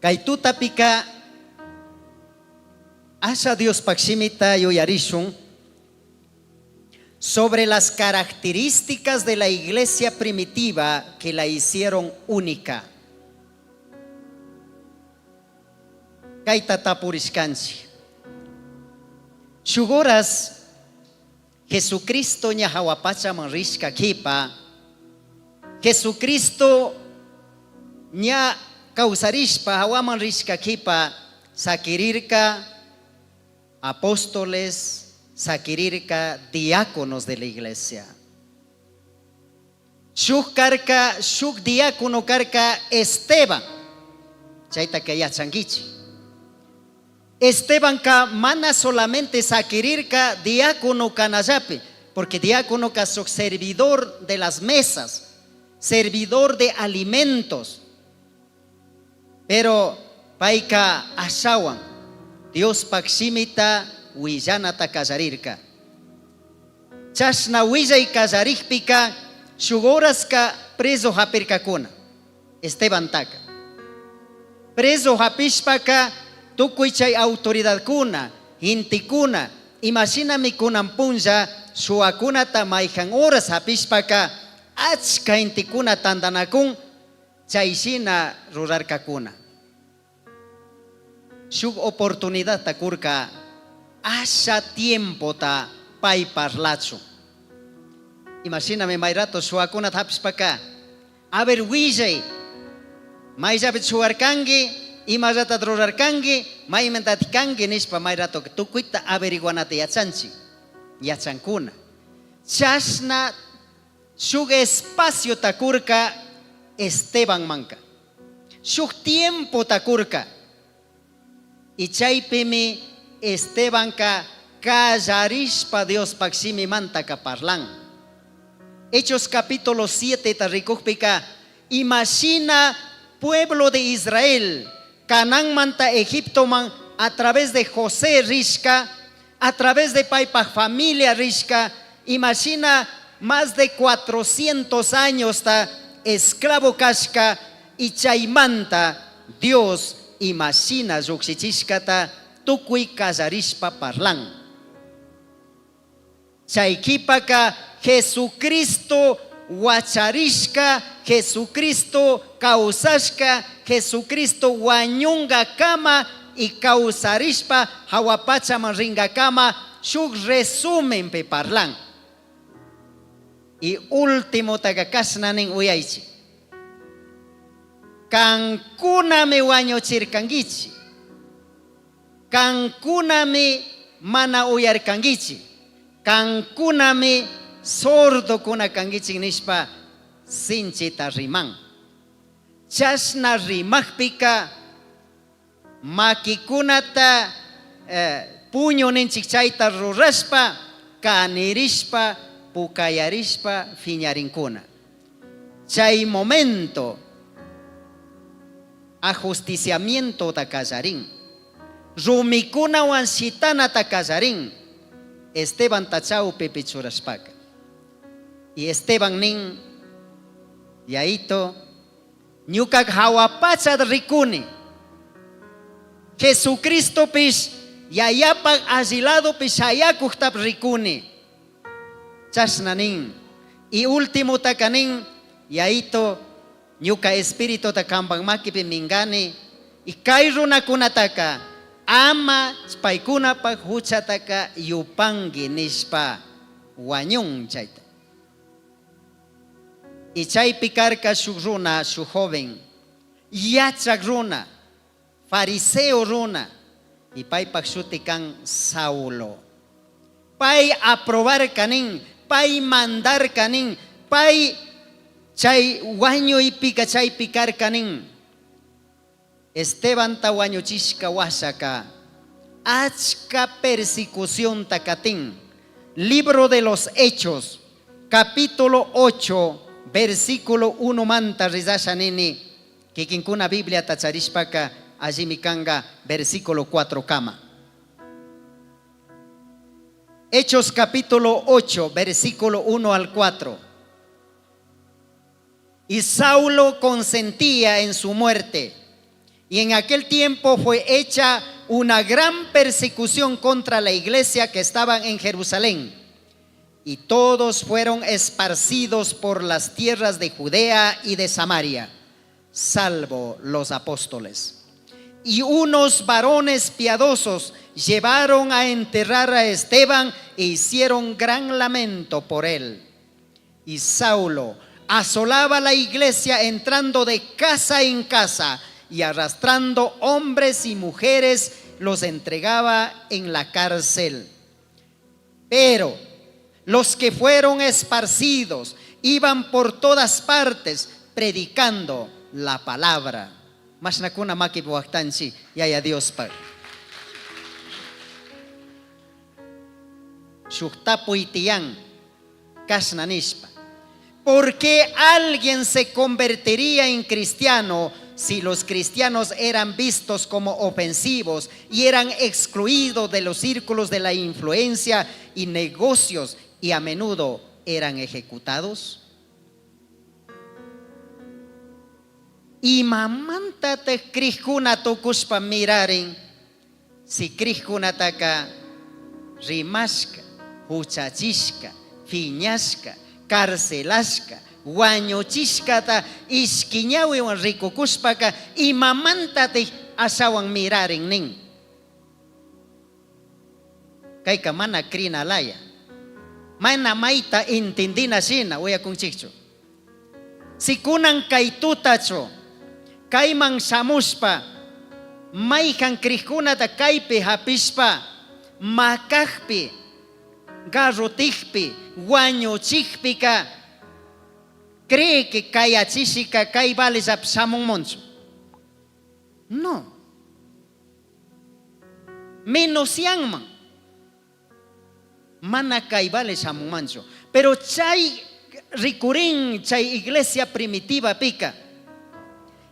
Kaituta pika asha Dios pakshimita yoyarishun sobre las características de la iglesia primitiva que la hicieron única. Kaitata purishkanchi. Shugoras Jesucristo nya hawapacha manrishka kipa. Jesucristo nya causarishpa hawaman rishka kipa sakirirka apóstoles, sakirirka diáconos de la iglesia. Shuk karka, shuk diácono karka Esteban. Chaita que ya changichi. Esteban ka mana solamente sakirirka diácono kanayape, porque diácono ka sok servidor de las mesas, servidor de alimentos. Pero paika ashawan Dios pakshimita willanata kallarirka. Chashna willay kallarikpika shugoraska preso hapirkakuna. Esteban taka. Preso hapishpaka tukuy chay autoridad kuna, intikuna, imagíname kunampunja shuakunata mayjan horas hapishpaka achka intikuna tandanakun chayshina rurarkakuna. Shuk oportunidad takurka asha tiempo ta pay parlacho. Imagíname mayrato shuakuna hapishpaka a ver willay mayllapit shuarkangi imarata rurarkangi maymentatikangi nishpa mayrato tukuita averiguanata yachanchi yachankuna. Chashna shuk espacio takurka Esteban manka, shuk tiempo takurka, y chaypimi Esteban ka kallarishpa Dios pakshimi mantaka parlan. Hechos capítulo 7 tarikukpika, imagina pueblo de Israel Canaán manta Egipto man a través de José rishka, a través de paipa familia rishka. Imagina más de 400 años ta esclavo kashka y chaymanta Dios imagina llukshichishkata tukuy kallarishpa parlan. Chaykipaka Jesucristo wacharishka, Jesucristo causashka, Jesucristo wañunga kama y causarishpa hawapachaman ringa kama shuk resumen pe parlan. Y último takakashnanin uyaychi. Kankunami wañuchirkangichi. Kankunami mana uyarkangichi. Kankunami sordo kuna kangichi nishpa sinchita riman. Chashna rimakpika makikunata puño ninchik chayta rurashpa kanirishpa pukayarishpa fiñarinkuna. Chay momento ajusticiamiento ta kallarin. Rumikuna wan shitana ta kallarin. Esteban tachau pepichurashpaka. Y Esteban nin yaito ñukak hawapachad rikuni. Jesucristo pish yayapak asilado pish hayakuktab rikuni. Chashnanin. Y último takanin yaito ñuka espíritu takampan makipi mingani. Y kay runakunataka ama paykunapak huchataka yupangi nishpa wañun chayta. Y chay pikarka shuk runa, shuk joven, yachak runa, fariseo runa, y paypak shutikan Saulo. Pay aprobar kanin, pay mandar kanin, pay chay waño y pika chay pikar kanin. Esteban ta wañuchishka washaka, achka persecución takatin. Libro de los Hechos, capítulo 8, versículo 1 manta rizashanini, que kinkuna Biblia tacharishpaka allí mikanga versículo 4 kama. Hechos capítulo 8, versículo 1 al 4. Y Saulo consentía en su muerte Y en aquel tiempo fue hecha una gran persecución contra la iglesia que estaban en Jerusalén. Y todos fueron esparcidos por las tierras de Judea y de Samaria, salvo los apóstoles. Y unos varones piadosos llevaron a enterrar a Esteban e hicieron gran lamento por él. Y Saulo asolaba la iglesia, entrando de casa en casa y arrastrando hombres y mujeres, los entregaba en la cárcel. Pero los que fueron esparcidos iban por todas partes predicando la palabra. Mas nakuna makibuaktansi, yaya Dios pa. Shuktapuitian kasnanispa. ¿Por qué alguien se convertiría en cristiano si los cristianos eran vistos como ofensivos y eran excluidos de los círculos de la influencia y negocios y a menudo eran ejecutados? Y mamántate krishkuna tokuspa miraren, si krishkuna taka rimashka, huchachishka, fiñashka, carcelashka, wañuchishkata ishkiñawiwan rikukushpaka, y mamántate asawan miraren nin. Kayka mana krina laya, mana maita intindina shina uyakunchikchu. Si kunan kaytutacho kayman shamushpa, mayjan krishkunata kaypi hapishpa, makajpi, garrotikpi, wañuchikpika, cree que kayachishika kay valisap shamunmonchu. No. Menos yanman. Mana kay vale shamunmanchu. Pero chay ricurín, chay iglesia primitiva pica.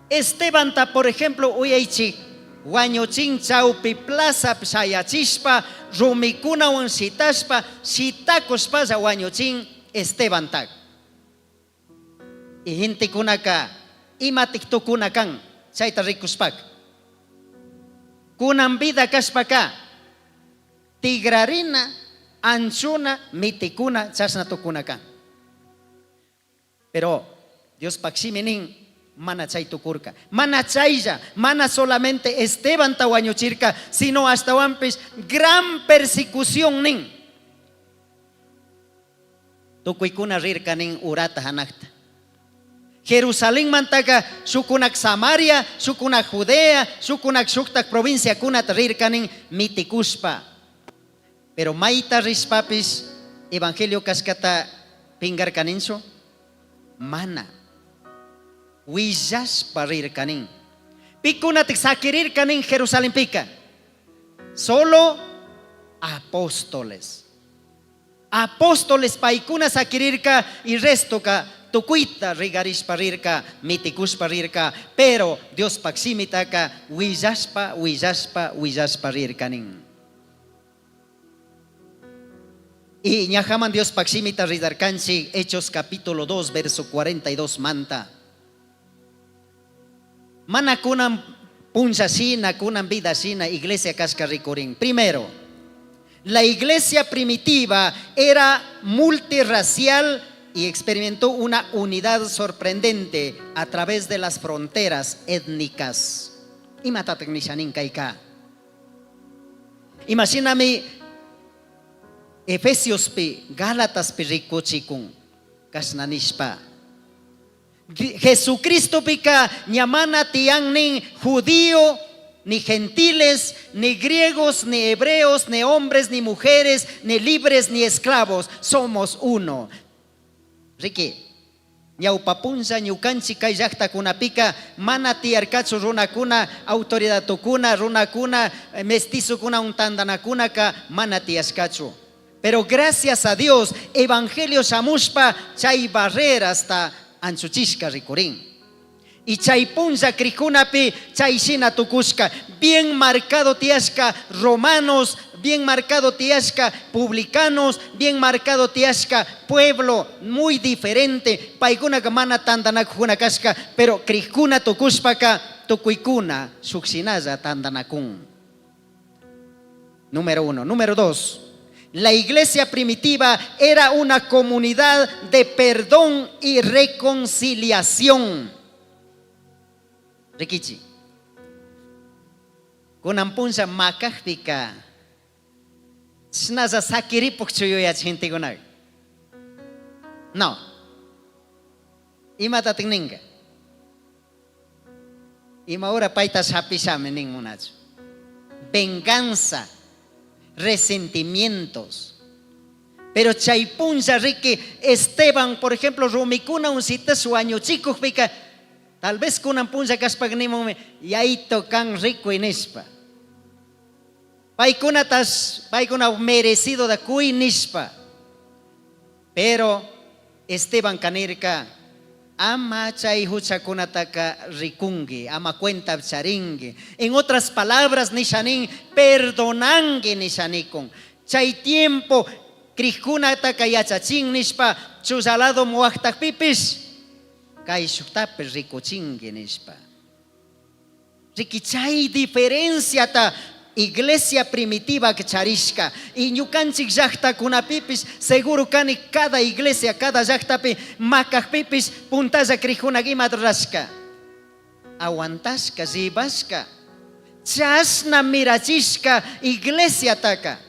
Esteban ta, por ejemplo, uyaychi wañuchin chaupi plaza shayachishpa, rumikuna un shitashpa, shitakushpa wañuchin Esteban ta. Y gente kunaka, imatik tukunakan, chayta rikuspak. Kunan vida kashpaka, tigrarina, anchuna, mitikuna, chasna tukunakan. Pero Dios paximinin, mana chay tukurka, mana chayya, mana solamente Esteban tawañuchirka, sino hasta wampis gran persecución nin. Tukuykuna rirka nin urata hanakta. Jerusalén mantaka shukunak Samaria, shukunak Judea, shukunak shuktak provincia kunat rirka nin mitikushpa. Pero maita rispapis evangelio kaskata pingar kaninso, mana. Willas parir kanin. Pikunatik sakirir kanin Jerusalén pika. Solo apóstoles. Apóstoles paikuna sakirirka y resto ka tukuita rigaris parirka, mitikus parirka. Pero Dios paximitaka willas parir kanin. Y ñajaman Dios paximita ridarkansi, Hechos capítulo 2 verso 42 manta. Mana kunan punchasina, kunan vidasina, iglesia cascarricorín. Primero, la iglesia primitiva era multirracial y experimentó una unidad sorprendente a través de las fronteras étnicas. Imagíname Efesios pi, Gálatas pi rikuchikun, kasnanishpa. Jesucristo pica ñamana tiang ni judío, ni gentiles, ni griegos, ni hebreos, ni hombres, ni mujeres, ni libres, ni esclavos. Somos uno. Ricky, ñaupapunza ñukanchi kay llaqta kunapica mana tiarkachu runakuna autoridad tukuna, runakuna mestizo kuna untandanakuna ka mana tiaskachu. Pero gracias a Dios, evangelio shamushpa chay barreras ta anchuchishka rikurin. Y chay punza krikunapi chay shina tukushka. Bien marcado tiashka romanos, bien marcado tiashka publicanos, bien marcado tiashka pueblo muy diferente. Paikuna kamana tandanak hunakashka, pero krikuna tukushpaka tukuykuna shukshinaza tandanakun. Número 1. Número 2. La iglesia primitiva era una comunidad de perdón y reconciliación. Rikichi. Kunampunsa makakpika. Snaza sakiripok chuyoyach gente kunag. No. Ima tatingninga. Ima ora paita sapishame ning munacho. Venganza, resentimientos. Pero chaypunza rique Esteban, por ejemplo, rumikuna un cita su año chico pica. Tal vez kunan punza kaspagnimo y ahí tocan rico en espa. Paikuna merecido da kui nispa. Pero Esteban Kanirka ama chay huchakunataka rikungi, ama cuenta charingi. En otras palabras, nishanin perdonangi nishanikon. Chay tiempo krikkunataka yachachin nispa chusalado muachtak pipis. Kay shuktape rikuchingi nispa. Rikichay diferencia ta iglesia primitiva que charishka y ñukanchik llaqta kunapipis seguro kani cada iglesia cada llaqtapi makakpipis puntalla krikunagima rashka aguantashka ribashka chashna mirachishka iglesia taka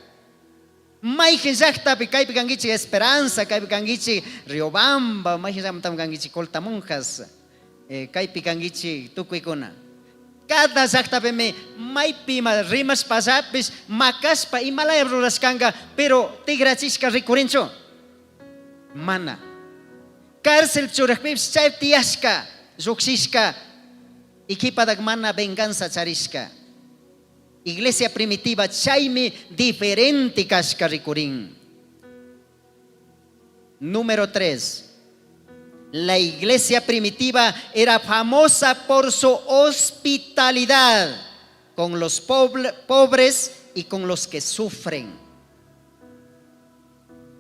mayjin llaqtapi kaypi kankichik Esperanza kaypi kankichik Riobamba mayjin llaqtapi kankichik Coltamonjas kaypi kankichik tukuykuna. Cada llaqtapi maypima rimas pasapis makaspa imalaya rurashkanga pero tigrachishka rikurinchu mana cárcel churajpipis chay tiyashka lluqshishka ikipadak mana venganza charishka. Iglesia primitiva chaymi diferente kashka rikurin. Número 3. La iglesia primitiva era famosa por su hospitalidad con los pobres y con los que sufren.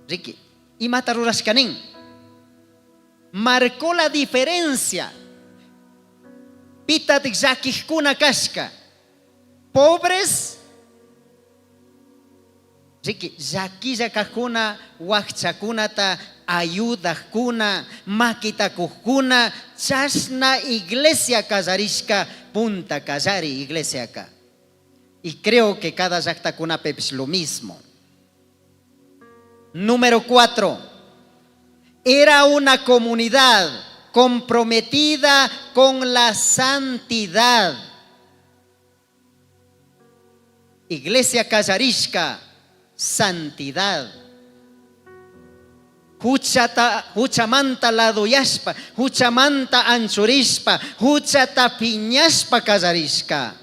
Ricky, y Matarurashkanin marcó la diferencia. Pita tikshakikuna kashka, pobres. Ricky, yakilla kakuna wakchakunata ayudakuna makitakukuna chashna iglesia kazarishka punta kazari iglesia acá. Y creo que cada llaqtakuna es lo mismo. Número 4. Era una comunidad comprometida con la santidad. Iglesia kazarishka, santidad. Huchamanta laduyashpa, huchamanta anchurishpa, huchata piñashpa kazarishka.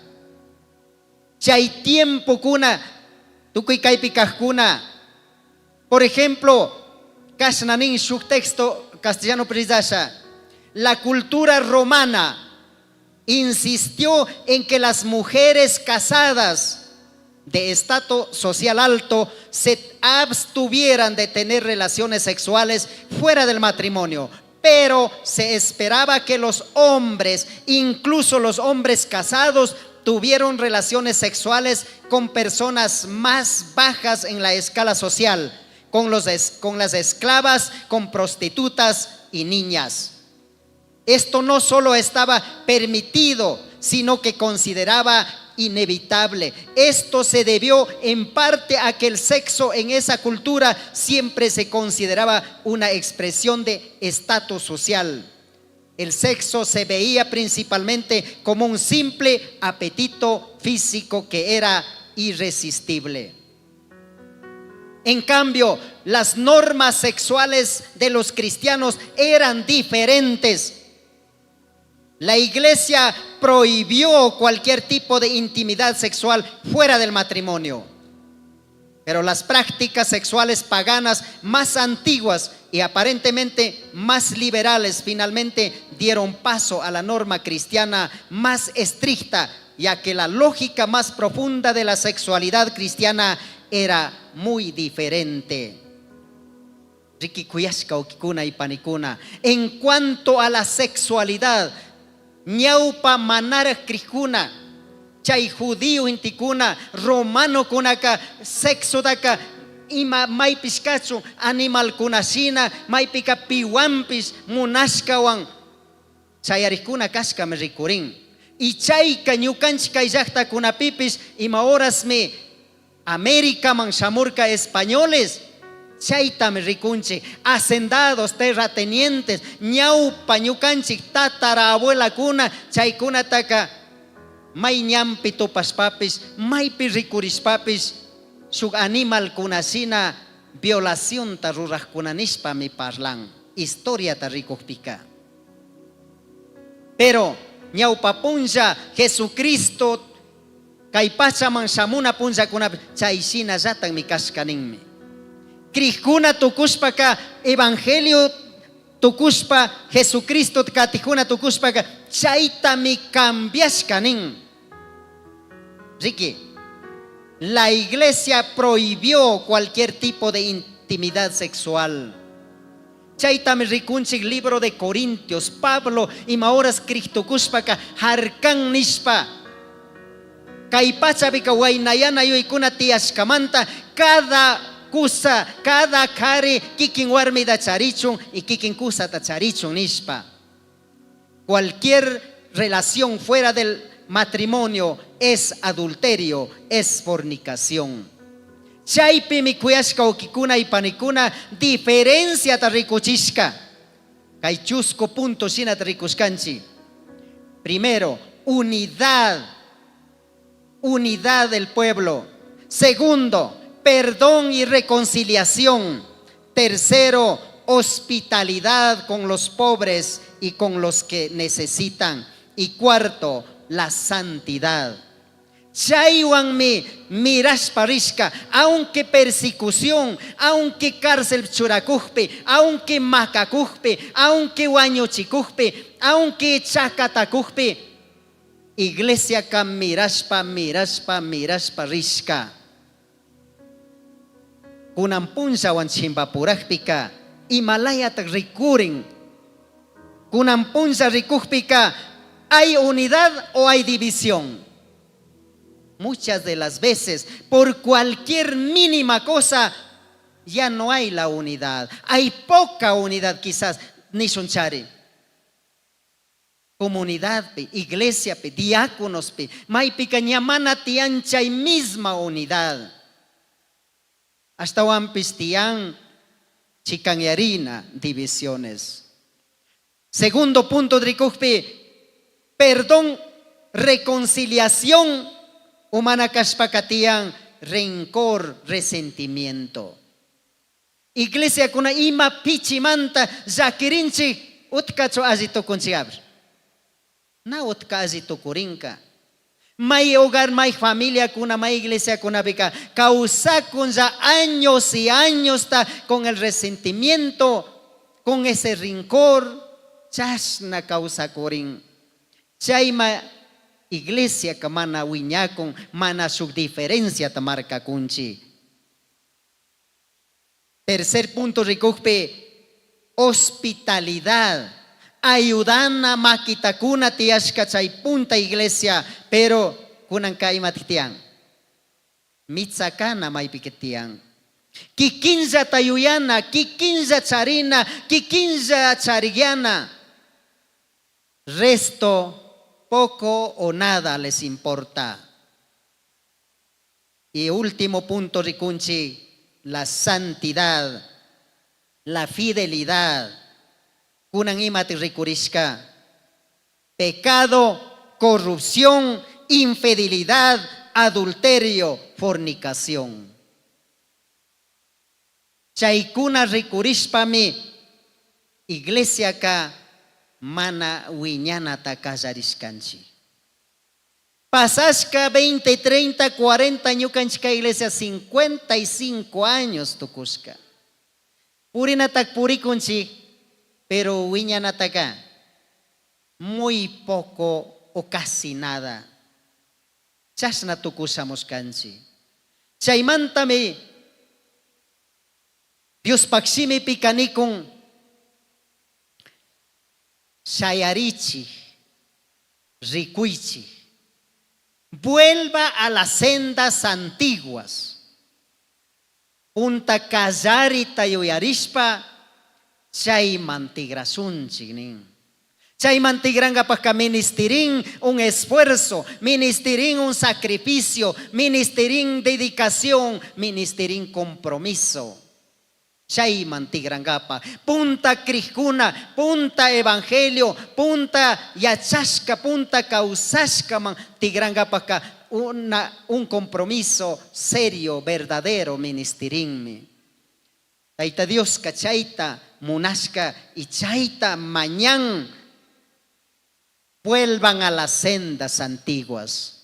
Chay tiempo kuna, tukuy kaypi kajkuna. Por ejemplo, kashnanin shuk texto castellano prisasha. La cultura romana insistió en que las mujeres casadas de estatus social alto se abstuvieran de tener relaciones sexuales fuera del matrimonio, pero se esperaba que los hombres, incluso los hombres casados, tuvieron relaciones sexuales con personas más bajas en la escala social, con las esclavas, con prostitutas y niñas. Esto no solo estaba permitido, sino que consideraba inevitable. Esto se debió en parte a que el sexo en esa cultura siempre se consideraba una expresión de estatus social. El sexo se veía principalmente como un simple apetito físico que era irresistible. En cambio, las normas sexuales de los cristianos eran diferentes. La iglesia prohibió cualquier tipo de intimidad sexual fuera del matrimonio. Pero las prácticas sexuales paganas más antiguas y aparentemente más liberales finalmente dieron paso a la norma cristiana más estricta, ya que la lógica más profunda de la sexualidad cristiana era muy diferente. En cuanto a la sexualidad, ñaupa manara krikuna, chay judío intikuna, romano kunaka, sexo daka, ima maypis kachu, animal kunasina, maypika piwampis, munashkawan, chayarikuna kaskam rikurin. Y chayka ñukanchik kay llaqtakunapipis ima horasmi América man shamurka españoles, chaytam rikunchik, hacendados, terratenientes, ñaupa ñukanchik tatarabuela kuna, chaykunataka may ñampi tupaspapis, maypi rikurispapis, shuk animal kunasina violación ta rurajkuna nishpa mi parlan, historia ta rikukpika. Pero ñaupa punlla Jesucristo kay pachaman shamuna punlla kunapi chayshina llatan mi kashkaninmi. Krikuna tukushpaka evangelio tukushpa Jesucristo katikuna tukushpaka chaytami cambiashkanin. Riki, la iglesia prohibió cualquier tipo de intimidad sexual. Chaytami rikunchik libro de Corintios, Pablo ima horas kriktukushpaka harkan nishpa. Kay pachabika waynayana yuykuna tiyashkamanta cada kusa, cada kari kikin warmi da charichun y kikin kusa da charichun nishpa. Cualquier relación fuera del matrimonio es adulterio, es fornicación. Chaypi mi kuyashka ukikuna y panikuna diferencia ta rikuchishka. Kay chusco punto shina ta rikushkanchi. Primero, unidad del pueblo. Segundo, perdón y reconciliación. Tercero, hospitalidad con los pobres y con los que necesitan. Y cuarto, la santidad. Chaywanmi mirashparishka, aunque persecución, aunque cárcel churakujpe, aunque makakujpe, aunque wañuchikujpe, aunque chakatakujpe, iglesia kam mirashpa rishka. Kunan punsawan chimpapurajpika Himalayata rikurin. Kunan punsa rikujpika, ¿hay unidad o hay división? Muchas de las veces, por cualquier mínima cosa, ya no hay la unidad. Hay poca unidad quizás, nishunchari. Comunidad, iglesia, diáconos, maypika ñamana tianchay misma unidad. Hasta wampis tian chikanyarina divisiones. Segundo punto drikukpi, perdón, reconciliación. Humana kashpakatian, rencor, resentimiento. Iglesia kuna ima pichimanta zakirinchi utkacho azito kunchiabr. Na utka azito kurinka. May hogar, may familia kuna, may iglesia kuna bika. Causa kunza años y años ta con el resentimiento, con ese rencor. Chashna causa kurin. Chayma iglesia que mana wiñakon, mana su diferencia tamarca kunchi. Tercer punto rikukpe, hospitalidad. Ayudana makitakuna tiashka chay punta iglesia, pero kunan kaimatitian. Mitsakana maipiketian. Kikinza tayuyana, kikinza charina, kikinza charigiana. Resto poco o nada les importa. Y último punto rikunchi, la santidad, la fidelidad. Kunan imati rikurishka. Pecado, corrupción, infidelidad, adulterio, fornicación. Chaykuna rikurishpami iglesia ka mana wiñanata kasharishkanchi. Pasashka 20, 30, 40 ñukanchika iglesia 55 años tukushka. Purinatak purikunchi, pero wiñanataka muy poco o casi nada. Chashna tukusamos kanchi. Chaymantami Dios pakshimi pikanikun shayarichi Ricuichi. Vuelva a las sendas antiguas. Punta callarita yuyarishpa chay mantigrasunchik nin. Chay mantigranga para ministerin un esfuerzo, ministerin un sacrificio, ministerin dedicación, ministerin compromiso. Chay mantigrangapa, punta crijuna, punta evangelio, punta yachashka, punta causashka mantigrangapa un compromiso serio, verdadero ministerinmi. Taita Dios kachaita munashka y chaita mañana vuelvan a las sendas antiguas.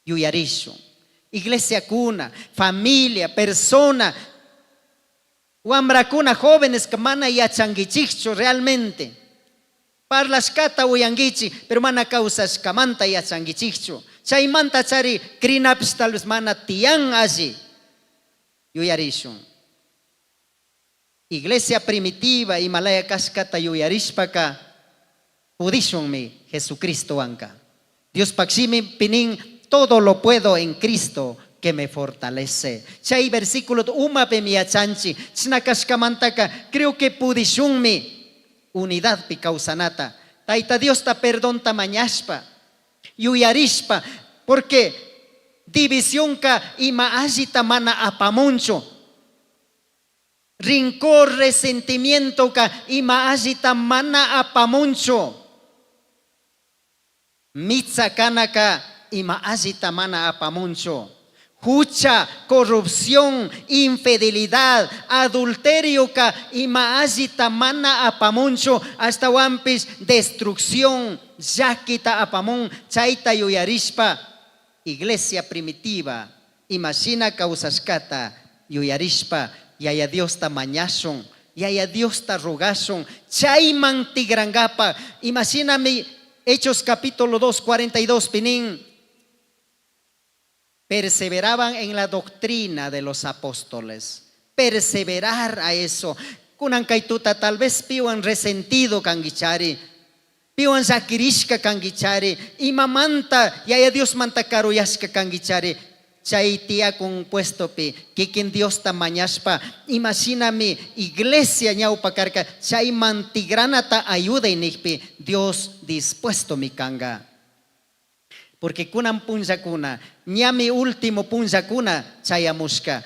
Yuyarisho. Iglesia cuna, familia, persona. Wambra cuna, jóvenes que mana yachangichicho realmente. Parlas kata uyangichi, pero mana causas kamanta yachangichicho. Chaymanta chari krinaps tal vez mana tiyan allí. Yuyarisho. Iglesia primitiva, Himalaya kaskata yuyarishpaka. Pudishonmi Jesucristo anka. Dios paximi pinin todo lo puedo en Cristo que me fortalece. Chay versículo uma pemiachanchi. Chnakashkamantaka. Creo que pudishonmi unidad pi causanata. Taita Dios ta perdón tamañashpa. Yuyarishpa. Porque división ka ima agita mana apamuncho. Rincor, resentimiento ka ima agita mana apamuncho. Mitza kanaka ima agita mana apamuncho. Hucha, corrupción, infidelidad, adulterio ka ima agita mana apamuncho. Hasta wampis destrucción, yakita apamun, chaita yuyarishpa. Iglesia primitiva, imagina causaskata yuyarishpa. Yaya Dios ta mañason, yaya Dios ta rogason, chayman tigrangapa. Imagíname Hechos capítulo 2, 42, pinin. Perseveraban en la doctrina de los apóstoles. Perseverar a eso. Kunan kaituta tal vez piwan resentido kangichari. Piwan zakirishka kangichari. Imamanta, yaya Dios manta karuyashka kangichari. Chay tia compuesto pi, kikin Dios tamañaspa. Imagíname, iglesia ñaupacarca, chay mantigranata ayuda inigpi, Dios dispuesto mi kanga. Porque kunan punja kuna, ñami último punja kuna, chayamushka.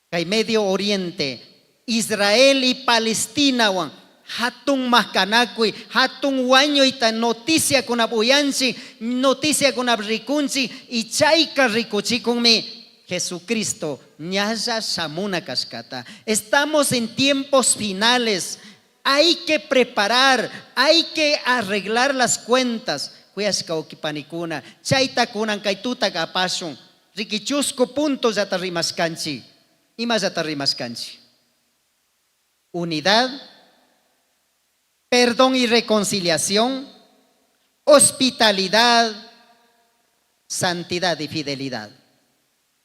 Kay Medio Oriente, Israel y Palestina wan. Hatun mahkanakui, hatun waño ita noticia con abuyanchi, noticia con abricunchi y chaika ricuchikunmi. Jesucristo, ñaya shamuna kashkata. Estamos en tiempos finales. Hay que preparar, hay que arreglar las cuentas. Kuyashka okipanikuna, chaita kunan kaituta kapashun. Rikichusco puntos yatarimaskanchi. Ima yatarimaskanchi. Unidad, perdón y reconciliación, hospitalidad, santidad y fidelidad.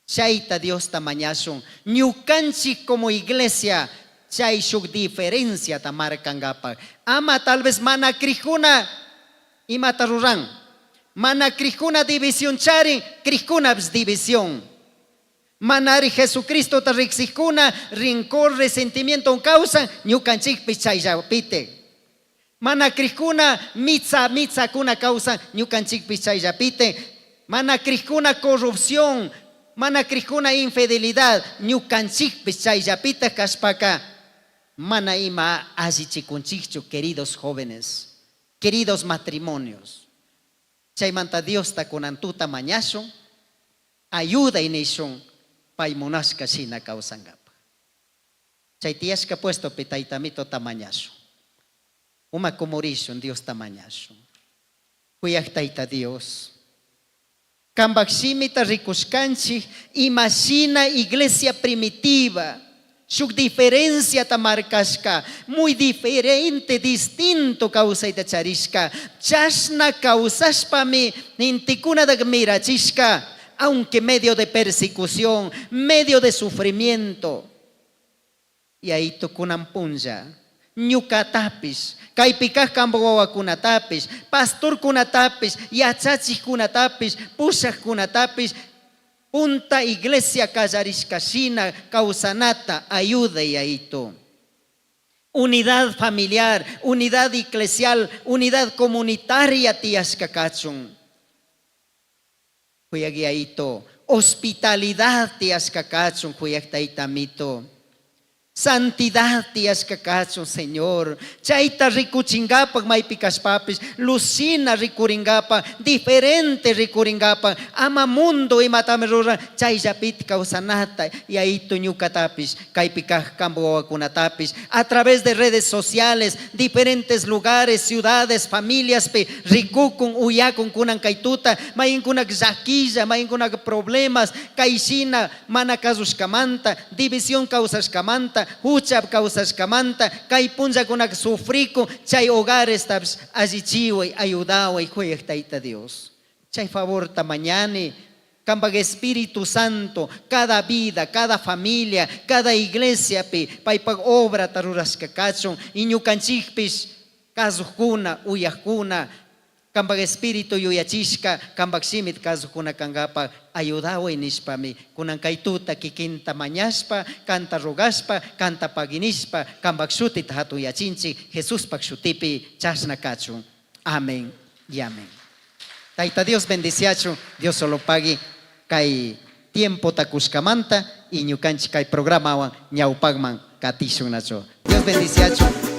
Chaita Dios tamañason, ñukanchi como iglesia, chay shuk diferencia tamarkangapa. Ama tal vez mana krijuna y mataruran. Mana krijuna división chari, krijuna división. Manari Jesucristo tarixijuna, rincor, resentimiento causa, ñukanchik pichayapite. Mana krijuna mitza kuna causa ñukanchik pichayapite. Mana krijuna corrupción, mana krijuna infidelidad, ñukanchik pichayapita kashpaka. Mana ima allichikunchikchu, queridos jóvenes, queridos matrimonios. Chaymanta Dios ta kunantuta mañaso, ayuda inishon paimonashka shina kausangapa. Chaytiashka puesto pitaitamito tamañaso. Uma comorishon Dios tamañaso. Kuyaktaita Dios. Kambakshimita rikushkanchi, imagina iglesia primitiva. Su diferencia tamarkashka, muy diferente, distinto causaita charishka. Chashna causashpami nintikuna dagmirachishka, aunque medio de persecución, medio de sufrimiento. Y ahí tokunan punja. ñukatapis, kaypikaj kambawawakunatapis, pastorkunatapis, yachachikunatapis, pushakkunatapis, punta iglesia kallarishkashina kawsanata ayuda yaito. Unidad familiar, unidad eclesial, unidad comunitaria tiyashka kachun. Kuyagiaito, hospitalidad tiyashka kachun kuyaktaita santidad tiyashka kachun, Señor. Chaita rikuchingapa maipikashpapis, lucina rikuringapa, diferente rikuringapa, ama mundo imatamerura, chayllapit kawsanata, yaito ñukatapis, kaypikaj kambawakunatapis, a través de redes sociales, diferentes lugares, ciudades, familias, pe rikukun, uyakun kunan kaytuta, mayinkunak llakilla, mayinkunak problemas, kaishina, mana kasushkamanta, división causashkamanta, huchap causashkamanta, kay punllakunak sufriku, chay hogares tabs allichiway, ayudaway, kuyaktaita Dios. Chay favor tamañani, kambag Espíritu Santo, cada vida, cada familia, cada iglesia pe, paypag obra taruraska kachun, iñukanchikpis, kazukuna, uyakuna, kambag Espíritu yuyachishka, kambag simit kazukuna kangapa, ayudaway nishpami, kunan kaytuta kikinta mañashpa, kanta rogashpa, kanta paginishpa, kambag shutit hatuyachinchi, Jesús pag shutipi, chashna kachun. Amén y amén. Taita Dios bendiciachu, Dios solo pague kay tiempo takushkamanta y ñukanchi kay programa ñaupagman katishun nacho. Dios bendiciachu.